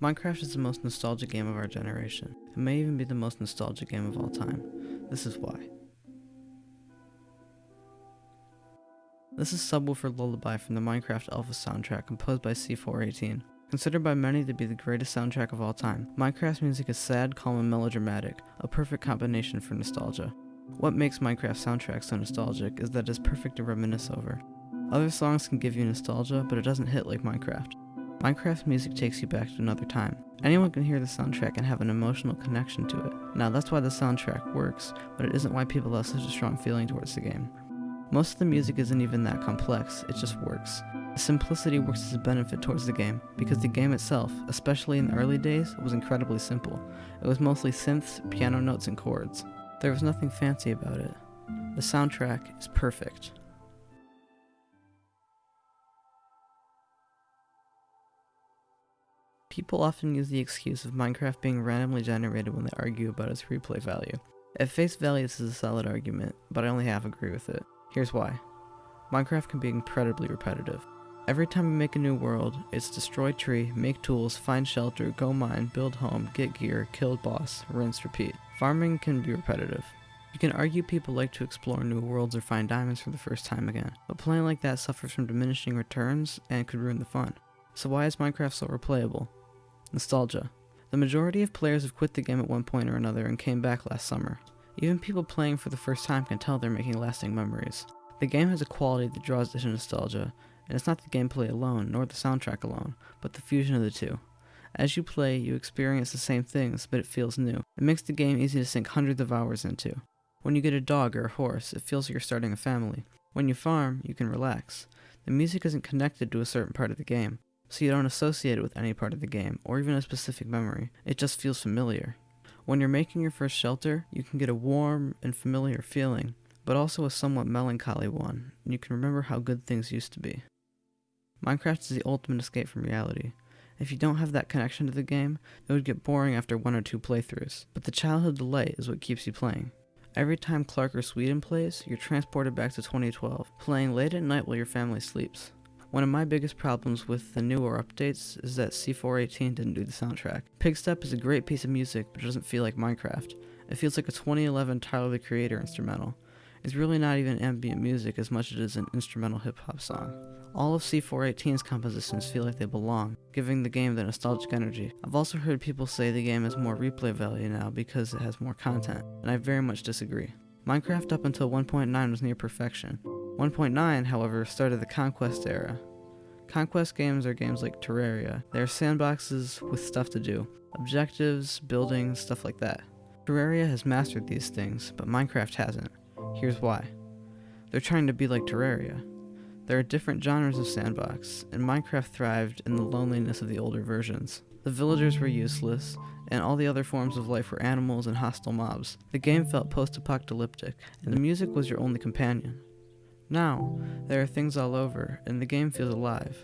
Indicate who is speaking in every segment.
Speaker 1: Minecraft is the most nostalgic game of our generation. It may even be the most nostalgic game of all time. This is why. This is Subwoofer Lullaby from the Minecraft Alpha soundtrack composed by C418. Considered by many to be the greatest soundtrack of all time, Minecraft's music is sad, calm, and melodramatic, a perfect combination for nostalgia. What makes Minecraft's soundtrack so nostalgic is that it is perfect to reminisce over. Other songs can give you nostalgia, but it doesn't hit like Minecraft. Minecraft's music takes you back to another time. Anyone can hear the soundtrack and have an emotional connection to it. Now that's why the soundtrack works, but it isn't why people have such a strong feeling towards the game. Most of the music isn't even that complex, it just works. The simplicity works as a benefit towards the game, because the game itself, especially in the early days, was incredibly simple. It was mostly synths, piano notes, and chords. There was nothing fancy about it. The soundtrack is perfect. People often use the excuse of Minecraft being randomly generated when they argue about its replay value. At face value, this is a solid argument, but I only half agree with it. Here's why. Minecraft can be incredibly repetitive. Every time you make a new world, it's destroy tree, make tools, find shelter, go mine, build home, get gear, kill boss, rinse, repeat. Farming can be repetitive. You can argue people like to explore new worlds or find diamonds for the first time again, but playing like that suffers from diminishing returns and could ruin the fun. So why is Minecraft so replayable? Nostalgia. The majority of players have quit the game at one point or another and came back last summer. Even people playing for the first time can tell they're making lasting memories. The game has a quality that draws to nostalgia, and it's not the gameplay alone, nor the soundtrack alone, but the fusion of the two. As you play, you experience the same things, but it feels new. It makes the game easy to sink hundreds of hours into. When you get a dog or a horse, it feels like you're starting a family. When you farm, you can relax. The music isn't connected to a certain part of the game, so you don't associate it with any part of the game, or even a specific memory. It just feels familiar. When you're making your first shelter, you can get a warm and familiar feeling, but also a somewhat melancholy one, and you can remember how good things used to be. Minecraft is the ultimate escape from reality. If you don't have that connection to the game, it would get boring after one or two playthroughs, but the childhood delight is what keeps you playing. Every time Clark or Sweden plays, you're transported back to 2012, playing late at night while your family sleeps. One of my biggest problems with the newer updates is that C418 didn't do the soundtrack. Pigstep is a great piece of music, but it doesn't feel like Minecraft. It feels like a 2011 Tyler the Creator instrumental. It's really not even ambient music as much as it is an instrumental hip-hop song. All of C418's compositions feel like they belong, giving the game the nostalgic energy. I've also heard people say the game has more replay value now because it has more content, and I very much disagree. Minecraft up until 1.9 was near perfection. 1.9, however, started the Conquest era. Conquest games are games like Terraria. They are sandboxes with stuff to do. Objectives, building, stuff like that. Terraria has mastered these things, but Minecraft hasn't. Here's why. They're trying to be like Terraria. There are different genres of sandbox, and Minecraft thrived in the loneliness of the older versions. The villagers were useless, and all the other forms of life were animals and hostile mobs. The game felt post-apocalyptic, and the music was your only companion. Now, there are things all over, and the game feels alive,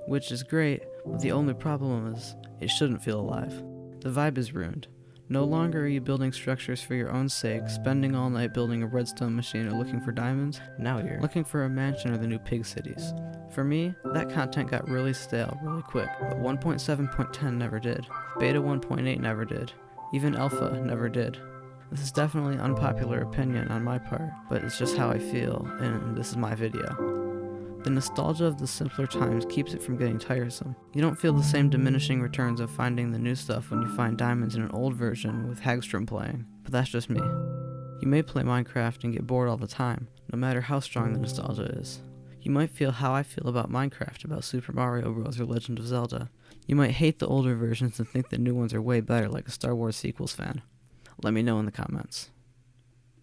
Speaker 1: which is great, but the only problem is, it shouldn't feel alive. The vibe is ruined. No longer are you building structures for your own sake, spending all night building a redstone machine or looking for diamonds. Now you're looking for a mansion or the new pig cities. For me, that content got really stale really quick, but 1.7.10 never did. Beta 1.8 never did. Even Alpha never did. This is definitely an unpopular opinion on my part, but it's just how I feel, and this is my video. The nostalgia of the simpler times keeps it from getting tiresome. You don't feel the same diminishing returns of finding the new stuff when you find diamonds in an old version with Hagstrom playing, but that's just me. You may play Minecraft and get bored all the time, no matter how strong the nostalgia is. You might feel how I feel about Minecraft, about Super Mario Bros. Or Legend of Zelda. You might hate the older versions and think the new ones are way better like a Star Wars sequels fan. Let me know in the comments.